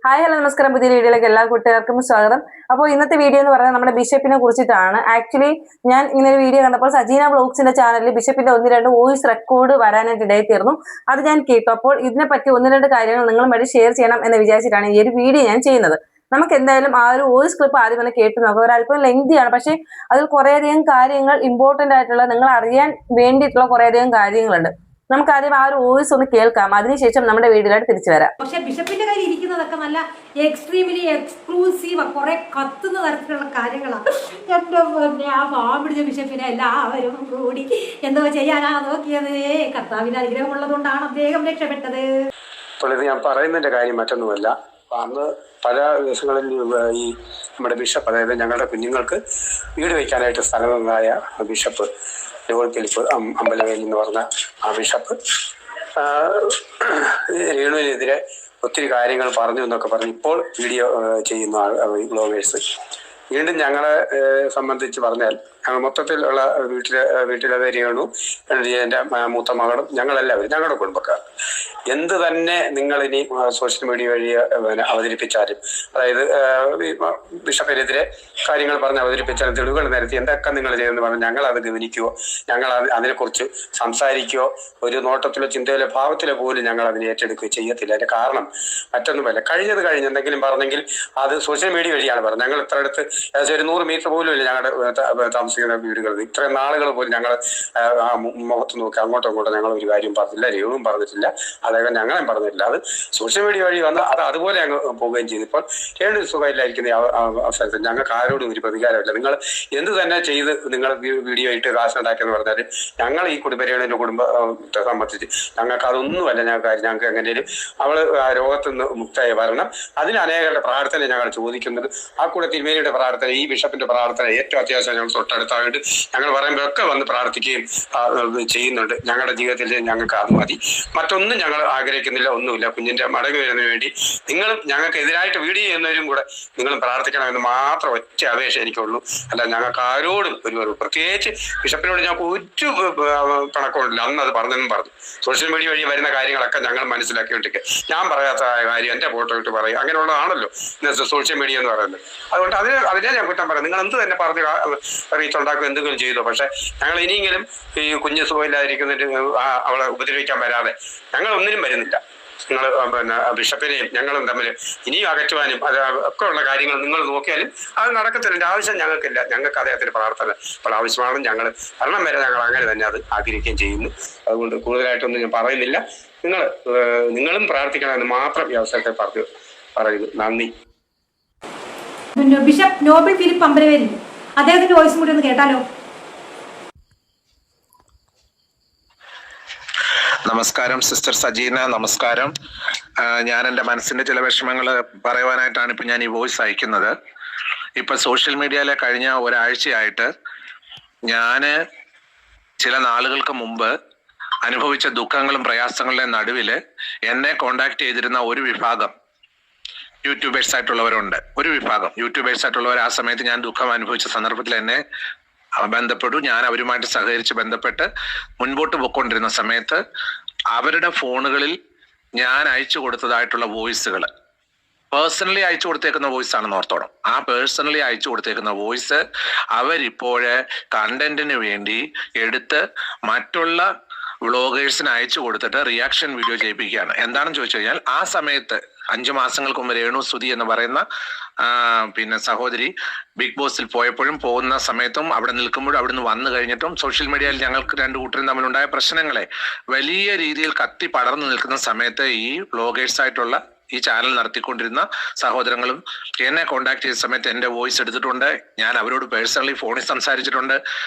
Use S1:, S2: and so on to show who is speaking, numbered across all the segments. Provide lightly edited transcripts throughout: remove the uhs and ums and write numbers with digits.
S1: Hi hello നമസ്കാരം. പുതിയ വീഡിയോയിലേക്ക് എല്ലാ കൂട്ടുകാർക്കും സ്വാഗതം. അപ്പോൾ ഇന്നത്തെ വീഡിയോ എന്ന് പറയുന്നത് നമ്മുടെ ബിഷപ്പിനെ കുറിച്ചിട്ടാണ്. ആക്ച്വലി ഞാൻ ഇങ്ങനെ ഒരു വീഡിയോ കണ്ടപ്പോൾ സജീന വ്ലോഗ്സിന്റെ ചാനലിൽ ബിഷപ്പിന്റെ 1-2 വോയിസ് റെക്കോർഡ് വരാനായിട്ട് ഇടയായിത്തീർന്നു. അത് ഞാൻ കേട്ടു. അപ്പോൾ ഇതിനെപ്പറ്റി 1-2 കാര്യങ്ങൾ നിങ്ങളുമായിട്ട് ഷെയർ ചെയ്യണം എന്ന് വിചാരിച്ചിട്ടാണ് ഈ ഒരു വീഡിയോ ഞാൻ ചെയ്യുന്നത്. നമുക്ക് എന്തായാലും ആ ഒരു വോയിസ് ക്ലിപ്പ് ആദ്യം തന്നെ കേട്ടു നോക്കാം. ഒരല്പം ലെങ്തിയാണ്, പക്ഷെ അതിൽ കുറേയധികം കാര്യങ്ങൾ ഇമ്പോർട്ടന്റ് ആയിട്ടുള്ള നിങ്ങൾ അറിയാൻ വേണ്ടിയിട്ടുള്ള കുറേയധികം കാര്യങ്ങളുണ്ട്. നമുക്ക് ആദ്യം ആ ഒരു വോയിസ് ഒന്ന് കേൾക്കാം, അതിനുശേഷം നമ്മുടെ വീഡിയോയിലായിട്ട് തിരിച്ചു വരാം.
S2: പക്ഷെ ബിഷപ്പിന്റെ കയ്യിൽ ഇരിക്കുന്നതൊക്കെ നല്ല എക്സ്ട്രീംലി എക്സ്ക്ലൂസീവ് കുറെ കത്തുന്ന തരത്തിലുള്ള കാര്യങ്ങളാണ്. എന്റെ പിന്നെ ആ പാമ്പിടിച്ച ബിഷപ്പിനെ എല്ലാവരും കൂടി എന്തോ ചെയ്യാനാ നോക്കിയത്. കർത്താവിന്റെ അനുഗ്രഹം ഉള്ളതുകൊണ്ടാണ് അദ്ദേഹം രക്ഷപ്പെട്ടത്.
S3: അപ്പോൾ ഇത് ഞാൻ പറയുന്നതിന്റെ കാര്യം മറ്റൊന്നുമല്ല. അന്ന് പല ദിവസങ്ങളിൽ ഈ നമ്മുടെ ബിഷപ്പ്, അതായത് ഞങ്ങളുടെ കുഞ്ഞുങ്ങൾക്ക് വീട് വയ്ക്കാനായിട്ട് സ്ഥലമായ ബിഷപ്പ് നോബൽ ഫിലിപ്പ് അമ്പലവേൽ എന്ന് പറഞ്ഞ ആ ബിഷപ്പ് രേണുവിനെതിരെ ഒത്തിരി കാര്യങ്ങൾ പറഞ്ഞു എന്നൊക്കെ പറഞ്ഞ് ഇപ്പോൾ വീഡിയോ ചെയ്യുന്ന ബ്ലോഗേഴ്സ് വീണ്ടും ഞങ്ങളെ സംബന്ധിച്ച് പറഞ്ഞാൽ ഞങ്ങൾ മൊത്തത്തിലുള്ള വീട്ടിലെ രേണു, എൻ്റെ മൂത്ത മകളും, ഞങ്ങളെല്ലാവരും ഞങ്ങളുടെ കുടുംബക്കാർ എന്ത് തന്നെ നിങ്ങളിനി സോഷ്യൽ മീഡിയ വഴി അവതരിപ്പിച്ചാലും, അതായത് ബിഷപ്പിനെതിരെ കാര്യങ്ങൾ പറഞ്ഞ് അവതരിപ്പിച്ചാലും, തെളിവുകൾ നിരത്തി എന്തൊക്കെ നിങ്ങൾ ചെയ്യുമെന്ന് പറഞ്ഞാൽ ഞങ്ങൾ അത് ഗവനിക്കുകയോ ഞങ്ങൾ അതിനെക്കുറിച്ച് സംസാരിക്കുകയോ ഒരു നോട്ടത്തിലോ ചിന്തയിലോ ഭാവത്തിലോ പോലും ഞങ്ങൾ അതിനെ ഏറ്റെടുക്കുകയോ ചെയ്യത്തില്ല. അതിന്റെ കാരണം മറ്റൊന്നുമല്ല, കഴിഞ്ഞെന്തെങ്കിലും പറഞ്ഞെങ്കിൽ അത് സോഷ്യൽ മീഡിയ വഴിയാണ് പറഞ്ഞത്. ഞങ്ങൾ ഇത്ര അടുത്ത് ഏകദേശം ഒരു 100 മീറ്റർ പോലും ഇല്ല ഞങ്ങളുടെ താമസിക്കുന്ന വീടുകളിൽ. ഇത്രയും നാളുകൾ പോലും ഞങ്ങൾ മുഖത്ത് നോക്കി അങ്ങോട്ടും ഇങ്ങോട്ടും ഞങ്ങൾ ഒരു കാര്യം പറഞ്ഞില്ല, രേണുവും പറഞ്ഞിട്ടില്ല, അതായത് ഞങ്ങളും പറഞ്ഞിട്ടില്ല. അത് സോഷ്യൽ മീഡിയ വഴി വന്ന് അത് അതുപോലെ അങ്ങ് പോവുകയും ചെയ്തു. ഇപ്പോൾ രേണു സുഖമില്ലായിരിക്കുന്ന അവസരത്തിൽ ഞങ്ങൾക്ക് ആരോടും ഒരു പ്രതികാരമില്ല. നിങ്ങൾ എന്ത് തന്നെ ചെയ്ത് നിങ്ങൾ വീഡിയോ ഇട്ട് കാശുണ്ടാക്കിയെന്ന് പറഞ്ഞാൽ ഞങ്ങൾ ഈ രേണുവിന്റെ കുടുംബത്തെ സംബന്ധിച്ച് ഞങ്ങൾക്ക് അതൊന്നുമല്ല. ഞങ്ങൾക്ക് എങ്ങനെയും അവൾ രോഗത്തിൽ നിന്ന് മുക്തമായി വരണം. അതിന് അനേകരുടെ പ്രാർത്ഥന ഞങ്ങൾ ചോദിക്കുന്നത്. ആ കൂടെ തിരുമേനിയുടെ പ്രാർത്ഥന, ഈ ബിഷപ്പിന്റെ പ്രാർത്ഥന ഏറ്റവും അത്യാവശ്യം ഞങ്ങൾ തൊട്ടടുത്തായിട്ട് ഞങ്ങൾ പറയുമ്പോഴൊക്കെ വന്ന് പ്രാർത്ഥിക്കുകയും ചെയ്യുന്നുണ്ട്. ഞങ്ങളുടെ ജീവിതത്തിൽ ഞങ്ങൾക്ക് അത് മതി, മറ്റൊന്നും ഞങ്ങൾ ആഗ്രഹിക്കുന്നില്ല, ഒന്നുമില്ല. കുഞ്ഞിന്റെ മടങ്ങി വരുന്നതിന് വേണ്ടി നിങ്ങളും ഞങ്ങൾക്ക് എതിരായിട്ട് വീഡിയോ ചെയ്യുന്നവരും കൂടെ നിങ്ങളും പ്രാർത്ഥിക്കണമെന്ന് മാത്രം ഒറ്റ അപേക്ഷ എനിക്കുള്ളൂ. അല്ല ഞങ്ങൾക്ക് ആരോടും ഒരു പ്രത്യേകിച്ച് ബിഷപ്പിനോട് ഞങ്ങൾക്ക് ഒരു പിണക്കമില്ല. അന്ന് അത് പറഞ്ഞെന്നും പറഞ്ഞു. സോഷ്യൽ മീഡിയ വഴി വരുന്ന കാര്യങ്ങളൊക്കെ ഞങ്ങൾ മനസ്സിലാക്കിക്കൊണ്ടിരിക്കുക. ഞാൻ പറയാത്ത കാര്യം എൻ്റെ ഫോട്ടോ ഇട്ട് പറയും, അങ്ങനെയുള്ളതാണല്ലോ ഇന്നത്തെ സോഷ്യൽ മീഡിയ എന്ന് പറയുന്നത്. അതുകൊണ്ട് അതിനെ ഞാൻ കുറ്റം പറയാം. നിങ്ങൾ എന്ത് തന്നെ പറഞ്ഞ് റീച്ച് ഉണ്ടാക്കും, എന്തെങ്കിലും ചെയ്തോ. പക്ഷെ ഞങ്ങൾ ഇനിയെങ്കിലും ഈ കുഞ്ഞ് സുഖമില്ലാതിരിക്കുന്നതിന് അവളെ ഉപദ്രവിക്കാൻ വരാതെ ഞങ്ങൾ ഒന്നിനും വരുന്നില്ല. നിങ്ങൾ പിന്നെ ബിഷപ്പിനെയും ഞങ്ങളും തമ്മിൽ ഇനിയും അകറ്റുവാനും അത് ഒക്കെ ഉള്ള കാര്യങ്ങൾ നിങ്ങൾ നോക്കിയാലും അത് നടക്കത്തില്ല. ആവശ്യം ഞങ്ങൾക്കില്ല. ഞങ്ങൾക്ക് അദ്ദേഹത്തിന്റെ പ്രാർത്ഥന ഇപ്പോൾ ആവശ്യമാണ്. ഞങ്ങൾ മരണം വരെ ഞങ്ങൾ അങ്ങനെ തന്നെ അത് ആഗ്രഹിക്കുകയും ചെയ്യുന്നു. അതുകൊണ്ട് കൂടുതലായിട്ടൊന്നും ഞാൻ പറയുന്നില്ല. നിങ്ങളും പ്രാർത്ഥിക്കണമെന്ന് മാത്രം ഈ അവസരത്തെ പറയുന്നു. നന്ദി.
S2: ബിഷപ്പ് നോബൽ ഫിലിപ്പ് അമ്പലവേൽ, അദ്ദേഹത്തിന്റെ വോയിസും കൂടി ഒന്ന് കേട്ടാലോ.
S4: നമസ്കാരം സിസ്റ്റർ സജീന, നമസ്കാരം. ഞാൻ എൻ്റെ മനസ്സിന്റെ ചില വിഷമങ്ങൾ പറയുവാനായിട്ടാണ് ഇപ്പൊ ഞാൻ ഈ വോയിസ് അയക്കുന്നത്. ഇപ്പൊ സോഷ്യൽ മീഡിയയിലെ കഴിഞ്ഞ ഒരാഴ്ചയായിട്ട് ഞാന് ചില നാളുകൾക്ക് മുമ്പ് അനുഭവിച്ച ദുഃഖങ്ങളും പ്രയാസങ്ങളുടെ നടുവില് എന്നെ കോണ്ടാക്ട് ചെയ്തിരുന്ന ഒരു വിഭാഗം യൂട്യൂബേഴ്സ് ആയിട്ടുള്ളവരുണ്ട്. ഒരു വിഭാഗം യൂട്യൂബേഴ്സ് ആയിട്ടുള്ളവർ ആ സമയത്ത് ഞാൻ ദുഃഖം അനുഭവിച്ച സന്ദർഭത്തിൽ എന്നെ ബന്ധപ്പെട്ടു. ഞാൻ അവരുമായിട്ട് സഹകരിച്ച് ബന്ധപ്പെട്ട് മുൻപോട്ട് പോയിക്കൊണ്ടിരുന്ന സമയത്ത് അവരുടെ ഫോണുകളിൽ ഞാൻ അയച്ചു കൊടുത്തതായിട്ടുള്ള വോയിസുകൾ, പേഴ്സണലി അയച്ചു കൊടുത്തേക്കുന്ന വോയിസ് ആണെന്ന് ഓർത്തോണം. ആ പേഴ്സണലി അയച്ചു കൊടുത്തേക്കുന്ന വോയിസ് അവരിപ്പോഴ് കണ്ടന്റിന് വേണ്ടി എടുത്ത് മറ്റുള്ള വ്ളോഗേഴ്സിന് അയച്ചു കൊടുത്തിട്ട് റിയാക്ഷൻ വീഡിയോ ചെയ്യിപ്പിക്കുകയാണ്. എന്താണെന്ന് ചോദിച്ചു കഴിഞ്ഞാൽ, ആ സമയത്ത് 5 മാസങ്ങൾക്ക് മുമ്പ് രേണു സുധി എന്ന് പറയുന്ന പിന്നെ സഹോദരി ബിഗ് ബോസിൽ പോയപ്പോഴും പോകുന്ന സമയത്തും അവിടെ നിൽക്കുമ്പോഴും അവിടുന്ന് വന്നു കഴിഞ്ഞിട്ടും സോഷ്യൽ മീഡിയയിൽ ഞങ്ങൾക്ക് 2 കൂട്ടരും തമ്മിലുണ്ടായ പ്രശ്നങ്ങളെ വലിയ രീതിയിൽ കത്തി പടർന്നു നിൽക്കുന്ന സമയത്ത് ഈ വ്ളോഗേഴ്സ് ആയിട്ടുള്ള ഈ ചാനൽ നടത്തിക്കൊണ്ടിരുന്ന സഹോദരങ്ങളും എന്നെ കോണ്ടാക്ട് ചെയ്ത സമയത്ത് എൻ്റെ വോയിസ് എടുത്തിട്ടുണ്ട്. ഞാൻ അവരോട് പേഴ്സണലി ഫോണിൽ സംസാരിച്ചിട്ടുണ്ട്,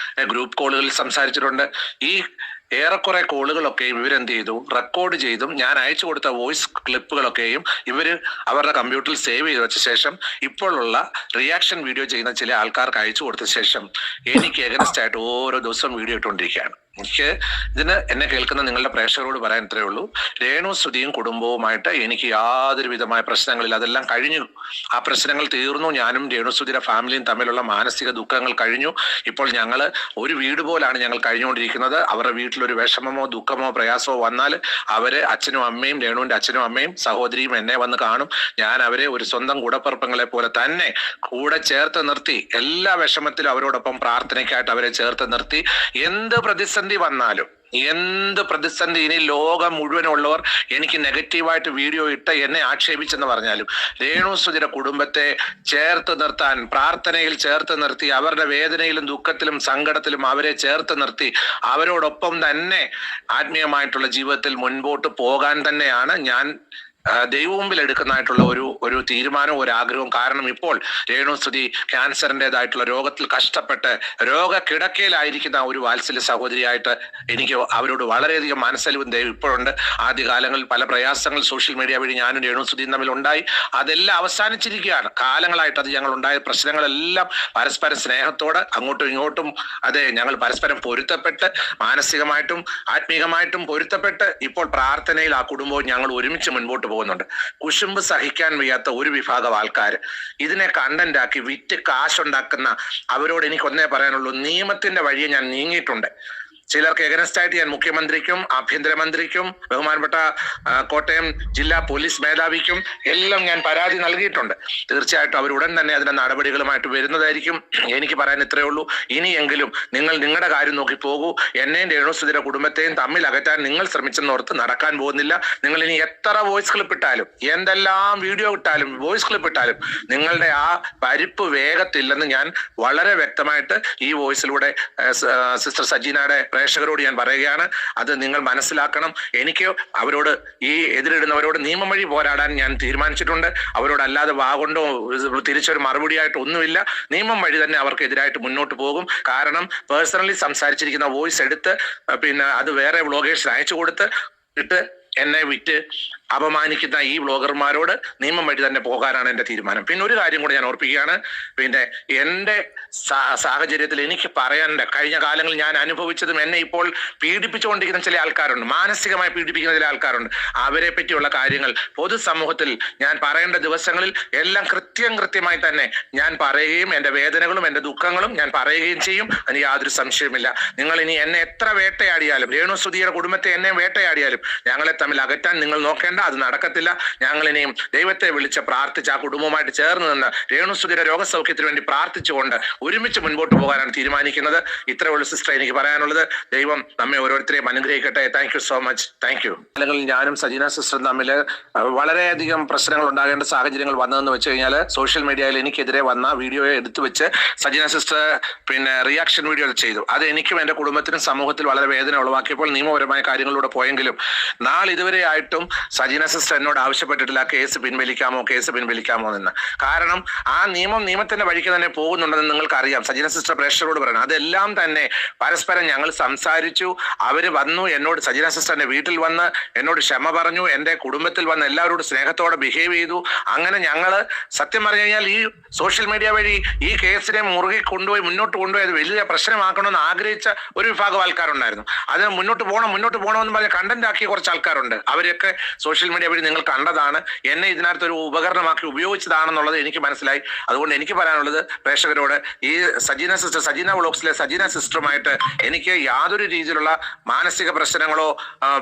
S4: ഗ്രൂപ്പ് കോളുകളിൽ സംസാരിച്ചിട്ടുണ്ട്. ഈ ഏറെക്കുറെ കോളുകളൊക്കെയും ഇവരെന്ത് ചെയ്തു, റെക്കോർഡ് ചെയ്തും ഞാൻ അയച്ചു കൊടുത്ത വോയിസ് ക്ലിപ്പുകളൊക്കെയും ഇവര് അവരുടെ കമ്പ്യൂട്ടറിൽ സേവ് ചെയ്ത് വെച്ച ശേഷം ഇപ്പോഴുള്ള റിയാക്ഷൻ വീഡിയോ ചെയ്യുന്ന ചില ആൾക്കാർക്ക് അയച്ചു കൊടുത്ത ശേഷം എനിക്ക് എഗനസ്റ്റ് ആയിട്ട് ഓരോ ദിവസവും വീഡിയോ ഇട്ടുകൊണ്ടിരിക്കുകയാണ്. എനിക്ക് എന്നെ കേൾക്കുന്ന നിങ്ങളുടെ പ്രേക്ഷകരോട് പറയാൻ ഇത്രയേ ഉള്ളൂ. രേണു സുധിയും കുടുംബവുമായിട്ട് എനിക്ക് യാതൊരു വിധമായ പ്രശ്നങ്ങളില്ല. അതെല്ലാം കഴിഞ്ഞു. ആ പ്രശ്നങ്ങൾ തീർന്നു. ഞാനും രേണു സുധിയുടെ ഫാമിലിയും തമ്മിലുള്ള മാനസിക ദുഃഖങ്ങൾ കഴിഞ്ഞു. ഇപ്പോൾ ഞങ്ങൾ ഒരു വീട് പോലാണ് ഞങ്ങൾ കഴിഞ്ഞുകൊണ്ടിരിക്കുന്നത്. അവരുടെ വീട്ടിലൊരു വിഷമമോ ദുഃഖമോ പ്രയാസമോ വന്നാൽ അവര് അച്ഛനും അമ്മയും, രേണുവിന്റെ അച്ഛനും അമ്മയും സഹോദരിയും എന്നെ വന്ന് കാണും. ഞാൻ അവരെ ഒരു സ്വന്തം കൂടപ്പിറപ്പങ്ങളെ പോലെ തന്നെ കൂടെ ചേർത്ത് നിർത്തി എല്ലാ വിഷമത്തിലും അവരോടൊപ്പം പ്രാർത്ഥനയ്ക്കായിട്ട് അവരെ ചേർത്ത് നിർത്തി. എന്ത് പ്രതിസന്ധി വന്നാലും, എന്ത് പ്രതിസന്ധി, ഇനി ലോകം മുഴുവനുള്ളവർ എനിക്ക് നെഗറ്റീവായിട്ട് വീഡിയോ ഇട്ട് എന്നെ ആക്ഷേപിച്ചെന്ന് പറഞ്ഞാലും രേണു സുധിയുടെ കുടുംബത്തെ ചേർത്ത് നിർത്താൻ, പ്രാർത്ഥനയിൽ ചേർത്ത് നിർത്തി, അവരുടെ വേദനയിലും ദുഃഖത്തിലും സങ്കടത്തിലും അവരെ ചേർത്ത് നിർത്തി അവരോടൊപ്പം തന്നെ ആത്മീയമായിട്ടുള്ള ജീവിതത്തിൽ മുൻപോട്ട് പോകാൻ തന്നെയാണ് ഞാൻ ദൈവമുമ്പിൽ എടുക്കുന്നതായിട്ടുള്ള ഒരു തീരുമാനവും ഒരു ആഗ്രഹവും. കാരണം ഇപ്പോൾ രേണു സുധി ക്യാൻസറിൻ്റെതായിട്ടുള്ള രോഗത്തിൽ കഷ്ടപ്പെട്ട് രോഗക്കിടക്കയിലായിരിക്കുന്ന ഒരു വാത്സല്യ സഹോദരിയായിട്ട് എനിക്ക് അവരോട് വളരെയധികം മനസ്സലിവും ദൈവം ഇപ്പോഴുണ്ട്. ആദ്യകാലങ്ങളിൽ പല പ്രയാസങ്ങൾ സോഷ്യൽ മീഡിയ വഴി ഞാനും രേണു സുധിയും തമ്മിൽ ഉണ്ടായി. അതെല്ലാം അവസാനിച്ചിരിക്കുകയാണ്. കാലങ്ങളായിട്ട് അത് ഞങ്ങൾ ഉണ്ടായ പ്രശ്നങ്ങളെല്ലാം പരസ്പരം സ്നേഹത്തോടെ അങ്ങോട്ടും ഇങ്ങോട്ടും ഞങ്ങൾ പരസ്പരം പൊരുത്തപ്പെട്ട് മാനസികമായിട്ടും ആത്മീകമായിട്ടും പൊരുത്തപ്പെട്ട് ഇപ്പോൾ പ്രാർത്ഥനയിൽ ആ കുടുംബവും ഞങ്ങൾ ഒരുമിച്ച് മുൻപോട്ട് പോകുന്നുണ്ട്. കുശുമ്പ് സഹിക്കാൻ വയ്യാത്ത ഒരു വിഭാഗം ആൾക്കാർ ഇതിനെ കണ്ടന്റ് ആക്കി വിറ്റ് കാശുണ്ടാക്കുന്ന അവരോട് എനിക്ക് ഒന്നേ പറയാനുള്ളൂ, നിയമത്തിന്റെ വഴിയെ ഞാൻ നീങ്ങിയിട്ടുണ്ട്. ചിലർക്ക് എഗനസ്റ്റായിട്ട് ഞാൻ മുഖ്യമന്ത്രിക്കും ആഭ്യന്തരമന്ത്രിക്കും ബഹുമാനപ്പെട്ട കോട്ടയം ജില്ലാ പോലീസ് മേധാവിക്കും എല്ലാം ഞാൻ പരാതി നൽകിയിട്ടുണ്ട്. തീർച്ചയായിട്ടും അവർ ഉടൻ തന്നെ അതിന്റെ നടപടികളുമായിട്ട് വരുന്നതായിരിക്കും. എനിക്ക് പറയാൻ ഇത്രയേ ഉള്ളൂ, ഇനിയെങ്കിലും നിങ്ങൾ നിങ്ങളുടെ കാര്യം നോക്കി പോകൂ. എന്നെയും രേണു സുധിയുടെ കുടുംബത്തെയും തമ്മിൽ അകറ്റാൻ നിങ്ങൾ ശ്രമിച്ചെന്നോർത്ത് നടക്കാൻ പോകുന്നില്ല. നിങ്ങൾ ഇനി എത്ര വോയിസ് ക്ലിപ്പ് ഇട്ടാലും, എന്തെല്ലാം വീഡിയോ ഇട്ടാലും, വോയിസ് ക്ലിപ്പ് ഇട്ടാലും നിങ്ങളുടെ ആ പരിപ്പ് വേഗത്തില്ലെന്ന് ഞാൻ വളരെ വ്യക്തമായിട്ട് ഈ വോയിസിലൂടെ സിസ്റ്റർ സജീനയുടെ പ്രേക്ഷകരോട് ഞാൻ പറയുകയാണ്. അത് നിങ്ങൾ മനസ്സിലാക്കണം. എനിക്ക് അവരോട് ഈ എതിരിടുന്നവരോട് നിയമം വഴി പോരാടാൻ ഞാൻ തീരുമാനിച്ചിട്ടുണ്ട്. അവരോട് അല്ലാതെ വാഗൊണ്ടോ തിരിച്ചൊരു മറുപടിയായിട്ട് ഒന്നുമില്ല. നിയമം വഴി തന്നെ അവർക്ക് എതിരായിട്ട് മുന്നോട്ട് പോകും. കാരണം പേഴ്സണലി സംസാരിച്ചിരിക്കുന്ന വോയിസ് എടുത്ത് പിന്നെ അത് വേറെ വ്ളോഗേഴ്സിന് അയച്ചു കൊടുത്ത് ഇട്ട് എന്നെ വിറ്റ് അപമാനിക്കുന്ന ഈ വ്ളോഗർമാരോട് നിയമം വഴി തന്നെ പോകാനാണ് എൻ്റെ തീരുമാനം. പിന്നെ ഒരു കാര്യം കൂടെ ഞാൻ ഓർപ്പിക്കുകയാണ്. പിന്നെ എൻ്റെ സാഹചര്യത്തിൽ എനിക്ക് പറയാനുണ്ട്, കഴിഞ്ഞ കാലങ്ങളിൽ ഞാൻ അനുഭവിച്ചതും എന്നെ ഇപ്പോൾ പീഡിപ്പിച്ചുകൊണ്ടിരിക്കുന്ന ചില ആൾക്കാരുണ്ട്, മാനസികമായി പീഡിപ്പിക്കുന്ന ചില ആൾക്കാരുണ്ട്. അവരെ പറ്റിയുള്ള കാര്യങ്ങൾ പൊതുസമൂഹത്തിൽ ഞാൻ പറയേണ്ട ദിവസങ്ങളിൽ എല്ലാം കൃത്യമായി തന്നെ ഞാൻ പറയുകയും എൻ്റെ വേദനകളും എൻ്റെ ദുഃഖങ്ങളും ഞാൻ പറയുകയും ചെയ്യും. അതിന് യാതൊരു സംശയവുമില്ല. നിങ്ങൾ ഇനി എന്നെ എത്ര വേട്ടയാടിയാലും, രേണു സുധിയുടെ കുടുംബത്തെ എന്നെ വേട്ടയാടിയാലും ഞങ്ങളെ തമ്മിൽ അകറ്റാൻ നിങ്ങൾ നോക്കേണ്ട. അത് നടക്കത്തില്ല. ഞങ്ങൾ ഇനിയും ദൈവത്തെ വിളിച്ച് പ്രാർത്ഥിച്ച് ആ കുടുംബവുമായിട്ട് ചേർന്ന് നിന്ന് രേണു സുധിയുടെ രോഗസൗഖ്യത്തിന് വേണ്ടി പ്രാർത്ഥിച്ചുകൊണ്ട് ഒരുമിച്ച് മുൻപോട്ട് പോകാനാണ് തീരുമാനിക്കുന്നത്. ഇത്രേ ഉള്ളൂ സിസ്റ്റർ എനിക്ക് പറയാനുള്ളത്. ദൈവം നമ്മെ ഓരോരുത്തരെയും അനുഗ്രഹിക്കട്ടെ. Thank you so much. Thank you. അല്ലെങ്കിൽ ഞാനും സജീന സിസ്റ്ററും തമ്മിൽ വളരെയധികം പ്രശ്നങ്ങൾ ഉണ്ടാകേണ്ട സാഹചര്യങ്ങൾ വന്നതെന്ന് വെച്ച് കഴിഞ്ഞാൽ സോഷ്യൽ മീഡിയയിൽ എനിക്കെതിരെ വന്ന വീഡിയോയെ എടുത്തു വെച്ച് സജീന സിസ്റ്റർ പിന്നെ റിയാക്ഷൻ വീഡിയോ ചെയ്തു. അത് എനിക്കും എൻ്റെ കുടുംബത്തിനും സമൂഹത്തിൽ വളരെ വേദന ഉളവാക്കിയപ്പോൾ നിയമപരമായ കാര്യങ്ങളിലൂടെ പോയെങ്കിലും നാളിതുവരെ ആയിട്ടും സജീന സിസ്റ്റർ എന്നോട് ആവശ്യപ്പെട്ടിട്ടില്ല കേസ് പിൻവലിക്കാമോ എന്ന്. കാരണം ആ നിയമത്തിന്റെ വഴിക്ക് തന്നെ പോകുന്നുണ്ടെന്ന് നിങ്ങൾക്ക് അറിയാം. സജീന സിസ്റ്റർ പ്രേക്ഷകരോട് പറയണം, അതെല്ലാം തന്നെ പരസ്പരം ഞങ്ങൾ സംസാരിച്ചു. അവര് വന്നു എന്നോട്, സജീന സിസ്റ്ററിന്റെ വീട്ടിൽ വന്ന് എന്നോട് ക്ഷമ പറഞ്ഞു, എൻ്റെ കുടുംബത്തിൽ വന്ന് എല്ലാവരോടും സ്നേഹത്തോടെ ബിഹേവ് ചെയ്തു. അങ്ങനെ ഞങ്ങള് സത്യം പറഞ്ഞു കഴിഞ്ഞാൽ ഈ സോഷ്യൽ മീഡിയ വഴി ഈ കേസിനെ മുറുകെ മുന്നോട്ട് കൊണ്ടുപോയി അത് വലിയ പ്രശ്നമാക്കണമെന്ന് ആഗ്രഹിച്ച ഒരു വിഭാഗം ആൾക്കാരുണ്ടായിരുന്നു. അത് മുന്നോട്ട് പോകണമെന്ന് പറഞ്ഞ് കണ്ടന്റ് ആക്കിയ കുറച്ച് ആൾക്കാരുണ്ട്. അവരൊക്കെ സോഷ്യൽ മീഡിയ വഴി നിങ്ങൾ കണ്ടതാണ്. എന്നെ ഇതിനകത്ത് ഒരു ഉപകരണമാക്കി ഉപയോഗിച്ചതാണെന്നുള്ളത് എനിക്ക് മനസ്സിലായി. അതുകൊണ്ട് എനിക്ക് പറയാനുള്ളത് പ്രേക്ഷകരോട്, ഈ സജീന വ്ളോഗ്സിലെ സജീന സിസ്റ്ററുമായിട്ട് എനിക്ക് യാതൊരു രീതിയിലുള്ള മാനസിക പ്രശ്നങ്ങളോ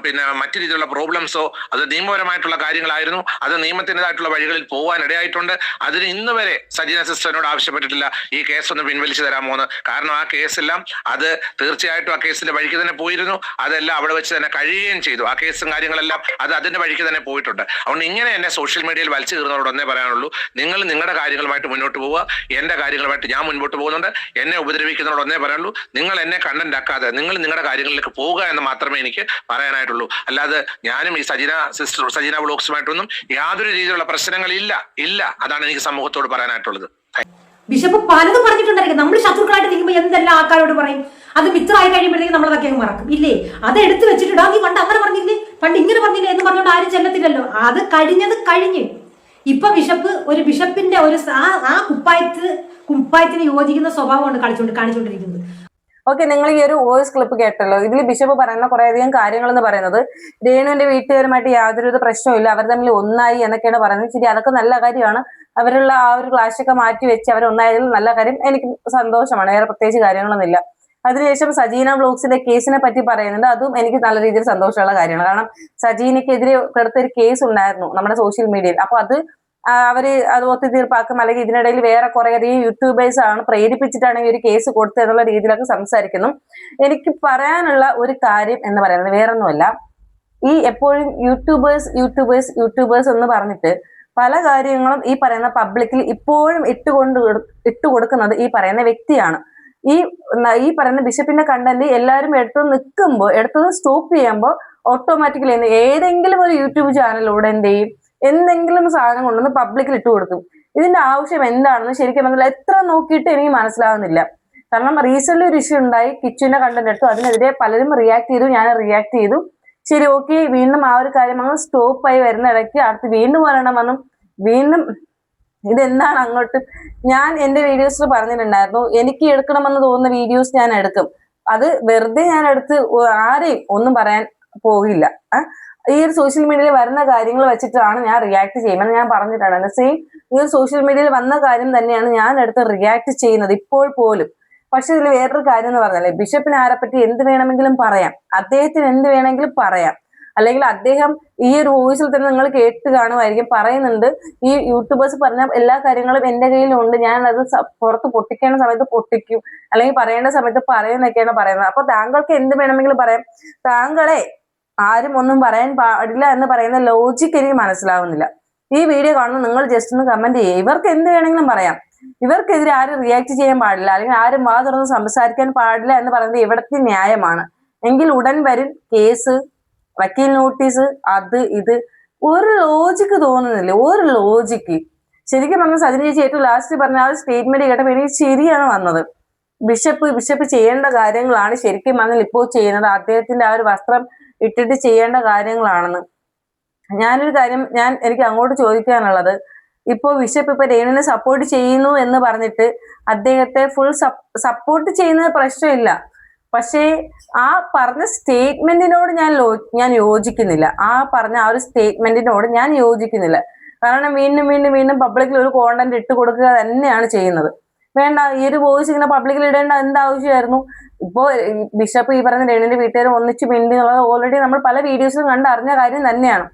S4: പിന്നെ മറ്റു രീതിയിലുള്ള പ്രോബ്ലംസോ, അത് നിയമപരമായിട്ടുള്ള കാര്യങ്ങളായിരുന്നു. അത് നിയമത്തിൻ്റെതായിട്ടുള്ള വഴികളിൽ പോകാൻ ഇടയായിട്ടുണ്ട്. അതിന് ഇന്ന് വരെ സജീന സിസ്റ്ററിനോട് ആവശ്യപ്പെട്ടിട്ടില്ല ഈ കേസ് ഒന്ന് പിൻവലിച്ചു തരാമോ എന്ന്. കാരണം ആ കേസെല്ലാം അത് തീർച്ചയായിട്ടും ആ കേസിന്റെ വഴിക്ക് തന്നെ പോയിരുന്നു. അതെല്ലാം അവിടെ വെച്ച് തന്നെ കഴിയുകയും ചെയ്തു. ആ കേസും കാര്യങ്ങളെല്ലാം അത് അതിന്റെ വഴിക്ക് തന്നെ പോയിട്ടുണ്ട്. അതുകൊണ്ട് ഇങ്ങനെ എന്നെ സോഷ്യൽ മീഡിയയിൽ വലിച്ചു കീറുന്നവരോട് ഒന്നേ പറയാനുള്ളൂ, നിങ്ങൾ നിങ്ങളുടെ കാര്യങ്ങളുമായിട്ട് മുന്നോട്ട് പോവുക. എൻ്റെ കാര്യങ്ങളുമായിട്ട് ഞാൻ മുൻപോട്ട് പോകുന്നുണ്ട്. എന്നെ ഉപദ്രവിക്കുന്നവരോട് ഒന്നേ പറയാനുള്ളൂ, നിങ്ങൾ എന്നെ കണ്ടന്റ് ആക്കാതെ നിങ്ങൾ നിങ്ങളുടെ കാര്യങ്ങളിലേക്ക് പോവുക എന്ന് മാത്രമേ എനിക്ക് പറയാനായിട്ടുള്ളൂ. അല്ലാതെ ഞാനും ഈ സജീന വ്ളോഗ്സുമായിട്ടൊന്നും യാതൊരു രീതിയിലുള്ള പ്രശ്നങ്ങളില്ല. അതാണ് എനിക്ക് സമൂഹത്തോട് പറയാനായിട്ടുള്ളത്.
S2: ബിഷപ്പ് പലതും പറഞ്ഞിട്ടുണ്ടായിരിക്കും. നമ്മൾ ശത്രുക്കളായിട്ട് നിൽക്കുമ്പോൾ എന്തെല്ലാം ആൾക്കാരോട് പറയും. അത് മിത്രമായി കഴിയുമ്പോഴത്തേക്കും നമ്മളതൊക്കെ മറക്കും ഇല്ലേ? അത് എടുത്തു വെച്ചിട്ടുണ്ടോ, നീ പണ്ട് അങ്ങനെ പറഞ്ഞില്ലേ, പണ്ട് ഇങ്ങനെ പറഞ്ഞില്ലേ എന്ന് പറഞ്ഞുകൊണ്ട് ആരും ചെല്ലത്തില്ലല്ലോ. അത് കഴിഞ്ഞ് ഇപ്പൊ ഒരു ബിഷപ്പിന്റെ ഒരു ആ കുപ്പായത്തിന് യോജിക്കുന്ന സ്വഭാവമാണ് കാണിച്ചുകൊണ്ടിരിക്കുന്നത്.
S1: ഓക്കെ, നിങ്ങൾ ഈ ഒരു വോയിസ് ക്ലിപ്പ് കേട്ടല്ലോ. ഇതിൽ ബിഷപ്പ് പറയുന്ന കുറേയധികം കാര്യങ്ങൾ എന്ന് പറയുന്നത് രേണുവിന്റെ വീട്ടുകാരുമായിട്ട് യാതൊരുവിധ പ്രശ്നവുമില്ല, അവർ തമ്മിൽ ഒന്നായി എന്നൊക്കെയാണ് പറയുന്നത്. ശരി, അതൊക്കെ നല്ല കാര്യമാണ്. അവരുള്ള ആ ഒരു ക്ലാഷൊക്കെ മാറ്റി വെച്ച് അവർ ഒന്നായതിൽ നല്ല കാര്യം, എനിക്ക് സന്തോഷമാണ്. വേറെ പ്രത്യേകിച്ച് കാര്യങ്ങളൊന്നുമില്ല. അതിനുശേഷം സജീന വ്ലോഗ്സിന്റെ കേസിനെ പറ്റി പറയുന്നുണ്ട്. അതും എനിക്ക് നല്ല രീതിയിൽ സന്തോഷമുള്ള കാര്യമാണ്. കാരണം സജീനയ്ക്കെതിരെ എടുത്തൊരു കേസ് ഉണ്ടായിരുന്നു നമ്മുടെ സോഷ്യൽ മീഡിയയിൽ. അപ്പൊ അത് അവര് അത് ഒത്തുതീർപ്പാക്കും, അല്ലെങ്കിൽ ഇതിനിടയിൽ വേറെ കുറേയധികം യൂട്യൂബേഴ്സ് ആണ് പ്രേരിപ്പിച്ചിട്ടാണ് ഈ ഒരു കേസ് കൊടുത്തത് എന്നുള്ള രീതിയിലൊക്കെ സംസാരിക്കുന്നു. എനിക്ക് പറയാനുള്ള ഒരു കാര്യം എന്ന് പറയുന്നത് വേറൊന്നുമല്ല, ഈ എപ്പോഴും യൂട്യൂബേഴ്സ് എന്ന് പറഞ്ഞിട്ട് പല കാര്യങ്ങളും ഈ പറയുന്ന പബ്ലിക്കിൽ ഇപ്പോഴും ഇട്ടുകൊടുക്കുന്നത് ഈ പറയുന്ന വ്യക്തിയാണ്. ഈ പറയുന്ന ബിഷപ്പിന്റെ കണ്ടന്റ് എല്ലാവരും എടുത്തത് സ്റ്റോപ്പ് ചെയ്യുമ്പോൾ ഓട്ടോമാറ്റിക്കലി ഏതെങ്കിലും ഒരു യൂട്യൂബ് ചാനലിലൂടെ എന്ത് ചെയ്യും, എന്തെങ്കിലും സാധനം കൊണ്ടുവന്ന് പബ്ലിക്കിൽ ഇട്ട് കൊടുക്കും. ഇതിന്റെ ആവശ്യം എന്താണെന്ന് ശരിക്കും പറഞ്ഞാൽ എത്ര നോക്കിയിട്ട് എനിക്ക് മനസ്സിലാവുന്നില്ല. കാരണം റീസെന്റ് ഒരു ഇഷ്യൂ ഉണ്ടായി, കിച്ചുവിന്റെ കണ്ടന്റ് എടുത്തു, അതിനെതിരെ പലരും റിയാക്ട് ചെയ്തു, ഞാൻ റിയാക്ട് ചെയ്തു. ശരി, ഓക്കെ, വീണ്ടും ആ ഒരു കാര്യം അങ്ങ് സ്റ്റോപ്പായി വരുന്ന ഇടയ്ക്ക് അടുത്ത് വീണ്ടും പറയണം വന്നു. വീണ്ടും ഇതെന്താണ് അങ്ങോട്ട്, ഞാൻ എന്റെ വീഡിയോസിൽ പറഞ്ഞിട്ടുണ്ടായിരുന്നു, എനിക്ക് എടുക്കണമെന്ന് തോന്നുന്ന വീഡിയോസ് ഞാൻ എടുക്കും. അത് വെറുതെ ഞാൻ എടുത്ത് ആരെയും ഒന്നും പറയാൻ പോകില്ല. ഈ ഒരു സോഷ്യൽ മീഡിയയിൽ വരുന്ന കാര്യങ്ങൾ വെച്ചിട്ടാണ് ഞാൻ റിയാക്ട് ചെയ്യുന്നത് ഞാൻ പറഞ്ഞിട്ടാണ്. സെയിം ഈ ഒരു സോഷ്യൽ മീഡിയയിൽ വന്ന കാര്യം തന്നെയാണ് ഞാൻ എടുത്ത് റിയാക്ട് ചെയ്യുന്നത് ഇപ്പോൾ പോലും. പക്ഷെ ഇതിൽ വേറൊരു കാര്യം എന്ന് പറഞ്ഞാലേ, ബിഷപ്പിന് ആരെപ്പറ്റി എന്ത് വേണമെങ്കിലും പറയാം, അദ്ദേഹത്തിന് എന്ത് വേണമെങ്കിലും പറയാം. അല്ലെങ്കിൽ അദ്ദേഹം ഈ ഒരു വോയിസിൽ തന്നെ നിങ്ങൾ കേട്ട് കാണുമായിരിക്കും, പറയുന്നുണ്ട് ഈ യൂട്യൂബേഴ്സ് പറഞ്ഞ എല്ലാ കാര്യങ്ങളും എന്റെ കയ്യിലുണ്ട്, ഞാൻ അത് പുറത്ത് പൊട്ടിക്കേണ്ട സമയത്ത് പൊട്ടിക്കും, അല്ലെങ്കിൽ പറയേണ്ട സമയത്ത് പറയുന്നൊക്കെയാണ് പറയുന്നത്. അപ്പൊ താങ്കൾക്ക് എന്ത് വേണമെങ്കിലും പറയാം, താങ്കളെ ആരും ഒന്നും പറയാൻ പാടില്ല എന്ന് പറയുന്ന ലോജിക്ക് എനിക്ക് മനസ്സിലാവുന്നില്ല. ഈ വീഡിയോ കാണുന്ന നിങ്ങൾ ജസ്റ്റ് ഒന്ന് കമന്റ് ചെയ്യുക. ഇവർക്ക് എന്ത് വേണമെങ്കിലും പറയാം, ഇവർക്കെതിരെ ആരും റിയാക്ട് ചെയ്യാൻ പാടില്ല, അല്ലെങ്കിൽ ആരും വാ തുറന്ന് സംസാരിക്കാൻ പാടില്ല എന്ന് പറയുന്നത് എവിടത്തെ ന്യായമാണ്? എങ്കിൽ ഉടൻ വരും കേസ്, വക്കീൽ നോട്ടീസ്, അത് ഇത്. ഒരു ലോജിക്ക് തോന്നുന്നില്ല, ഒരു ലോജിക്ക്. ശരിക്കും പറഞ്ഞ സജിന ചേച്ചി ഏറ്റവും ലാസ്റ്റ് പറഞ്ഞ ആ ഒരു സ്റ്റേറ്റ്മെന്റ് കേട്ടപ്പോൾ എനിക്ക് ശരിയാണ് വന്നത്. ബിഷപ്പ് ചെയ്യേണ്ട കാര്യങ്ങളാണ് ശരിക്കും പറഞ്ഞാൽ ഇപ്പോൾ ചെയ്യുന്നത്, അദ്ദേഹത്തിന്റെ ആ ഒരു വസ്ത്രം ഇട്ടിട്ട് ചെയ്യേണ്ട കാര്യങ്ങളാണെന്ന്. ഞാനൊരു കാര്യം എനിക്ക് അങ്ങോട്ട് ചോദിക്കാനുള്ളത്, ഇപ്പോ ബിഷപ്പ് ഇപ്പൊ രേണുവിനെ സപ്പോർട്ട് ചെയ്യുന്നു എന്ന് പറഞ്ഞിട്ട് അദ്ദേഹത്തെ ഫുൾ സപ്പോർട്ട് ചെയ്യുന്നത് പ്രശ്നമില്ല. പക്ഷേ ആ പറഞ്ഞ സ്റ്റേറ്റ്മെന്റിനോട് ഞാൻ യോജിക്കുന്നില്ല. ആ ഒരു സ്റ്റേറ്റ്മെന്റിനോട് ഞാൻ യോജിക്കുന്നില്ല. കാരണം വീണ്ടും പബ്ലിക്കിൽ ഒരു കോണ്ടന്റ് ഇട്ട് കൊടുക്കുക തന്നെയാണ് ചെയ്യുന്നത്. വേണ്ട, ഈ ഒരു വോയിസ് ഇങ്ങനെ പബ്ലിക്കിൽ ഇടേണ്ട എന്താവശ്യമായിരുന്നു? ഇപ്പോ ബിഷപ്പ് ഈ പറയുന്ന രേണുവിന്റെ വീട്ടുകാരും ഒന്നിച്ച് മിണ്ടുള്ളത് ഓൾറെഡി നമ്മൾ പല വീഡിയോസിലും കണ്ടറിഞ്ഞ കാര്യം തന്നെയാണ്.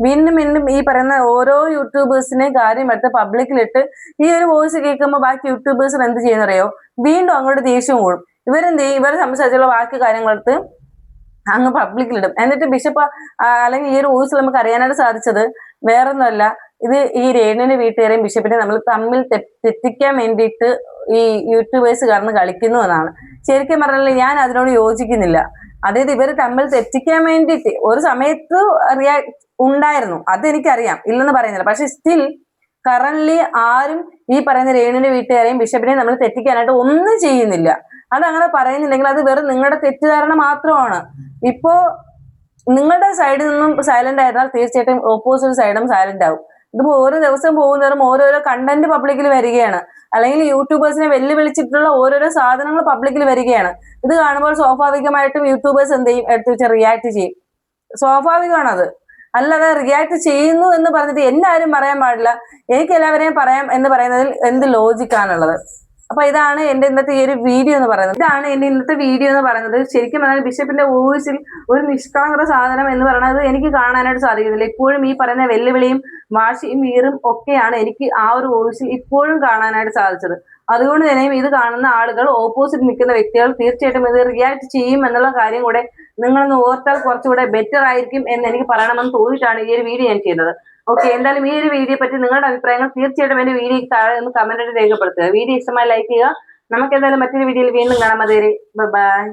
S1: വീണ്ടും ഈ പറയുന്ന ഓരോ യൂട്യൂബേഴ്സിനെയും കാര്യം എടുത്ത് പബ്ലിക്കിലിട്ട് ഈ ഒരു വോയിസ് കേൾക്കുമ്പോൾ ബാക്കി യൂട്യൂബേഴ്സിന് എന്ത് ചെയ്യുന്നറിയോ? വീണ്ടും അങ്ങോട്ട് ദേഷ്യം കൂടും. ഇവരെ സംബന്ധിച്ചുള്ള ബാക്കി കാര്യങ്ങളെടുത്ത് അങ്ങ് പബ്ലിക്കിലിടും. എന്നിട്ട് ബിഷപ്പ് അല്ലെങ്കിൽ ഈ ഒരു വോയിസ് നമുക്ക് അറിയാനായിട്ട് സാധിച്ചത് വേറൊന്നുമല്ല, ഇത് ഈ രേണുവിന്റെ വീട്ടുകാരെയും ബിഷപ്പിനെ നമ്മൾ തമ്മിൽ തെറ്റിക്കാൻ വേണ്ടിയിട്ട് ഈ യൂട്യൂബേഴ്സ് കാരണം കളിക്കുന്നു എന്നാണ്. ശരിക്കും പറഞ്ഞാൽ ഞാൻ അതിനോട് യോജിക്കുന്നില്ല. അതായത് ഇവര് തമ്മിൽ തെറ്റിക്കാൻ വേണ്ടിയിട്ട് ഒരു സമയത്ത് ഉണ്ടായിരുന്നു, അതെനിക്കറിയാം, ഇല്ലെന്ന് പറയുന്നില്ല. പക്ഷെ സ്റ്റിൽ കറന്റ്ലി ആരും ഈ പറയുന്ന രേണുവിന്റെ വീട്ടുകാരെയും ബിഷപ്പിനെയും നമ്മൾ തെറ്റിക്കാനായിട്ട് ഒന്നും ചെയ്യുന്നില്ല. അതങ്ങനെ പറയുന്നില്ലെങ്കിൽ അത് വെറും നിങ്ങളുടെ തെറ്റിദ്ധാരണ മാത്രമാണ്. ഇപ്പോ നിങ്ങളുടെ സൈഡിൽ നിന്നും സൈലന്റ് ആയിരുന്നാൽ തീർച്ചയായിട്ടും ഓപ്പോസിറ്റ് സൈഡും സൈലന്റ് ആവും. ഇതിപ്പോ ഓരോ ദിവസം പോകുന്നവരും ഓരോരോ കണ്ടന്റ് പബ്ലിക്കിൽ വരികയാണ്, അല്ലെങ്കിൽ യൂട്യൂബേഴ്സിനെ വെല്ലുവിളിച്ചിട്ടുള്ള ഓരോരോ സാധനങ്ങൾ പബ്ലിക്കിൽ വരികയാണ്. ഇത് കാണുമ്പോൾ സ്വാഭാവികമായിട്ടും യൂട്യൂബേഴ്സ് എന്ത് ചെയ്യും, എടുത്ത് വെച്ച് റിയാക്ട് ചെയ്യും. സ്വാഭാവികമാണത്. അല്ലാതെ റിയാക്ട് ചെയ്യുന്നു എന്ന് പറഞ്ഞിട്ട് എന്നെ ആരും പറയാൻ പാടില്ല, എനിക്ക് എല്ലാവരെയും പറയാം എന്ന് പറയുന്നതിൽ എന്ത് ലോജിക്കാണുള്ളത്? അപ്പൊ ഇതാണ് എന്റെ ഇന്നത്തെ ഈ ഒരു വീഡിയോ എന്ന് പറയുന്നത്. ശരിക്കും പറഞ്ഞാൽ ബിഷപ്പിന്റെ വോയിസിൽ ഒരു നിഷ്കളങ്ക സാധനം എന്ന് പറയുന്നത് എനിക്ക് കാണാനായിട്ട് സാധിക്കുന്നില്ല. ഇപ്പോഴും ഈ പറയുന്ന വെല്ലുവിളിയും വാശിയും വീറും ഒക്കെയാണ് എനിക്ക് ആ ഒരു വോയിസിൽ ഇപ്പോഴും കാണാനായിട്ട് സാധിച്ചത്. അതുകൊണ്ട് തന്നെയും ഇത് കാണുന്ന ആളുകൾ, ഓപ്പോസിറ്റ് നിൽക്കുന്ന വ്യക്തികൾ തീർച്ചയായിട്ടും ഇത് റിയാക്ട് ചെയ്യും എന്നുള്ള കാര്യം കൂടെ നിങ്ങളൊന്ന് ഓർത്താൽ കുറച്ചുകൂടെ ബെറ്റർ ആയിരിക്കും എന്ന് എനിക്ക് പറയണമെന്ന് തോന്നിയിട്ടാണ് ഈ ഒരു വീഡിയോ ഞാൻ ചെയ്തത്. ഓക്കെ, എന്തായാലും ഈ ഒരു വീഡിയോ പറ്റി നിങ്ങളുടെ അഭിപ്രായങ്ങൾ തീർച്ചയായിട്ടും എന്റെ വീഡിയോയ്ക്ക് താഴെ ഒന്ന് കമന്റ് ആയിട്ട് രേഖപ്പെടുത്തുക. വീഡിയോ ഇഷ്ടമായി ലൈക്ക് ചെയ്യുക. നമുക്ക് എന്തായാലും മറ്റൊരു വീഡിയോയിൽ വീണ്ടും കാണാം. അതുവരെ ബൈ.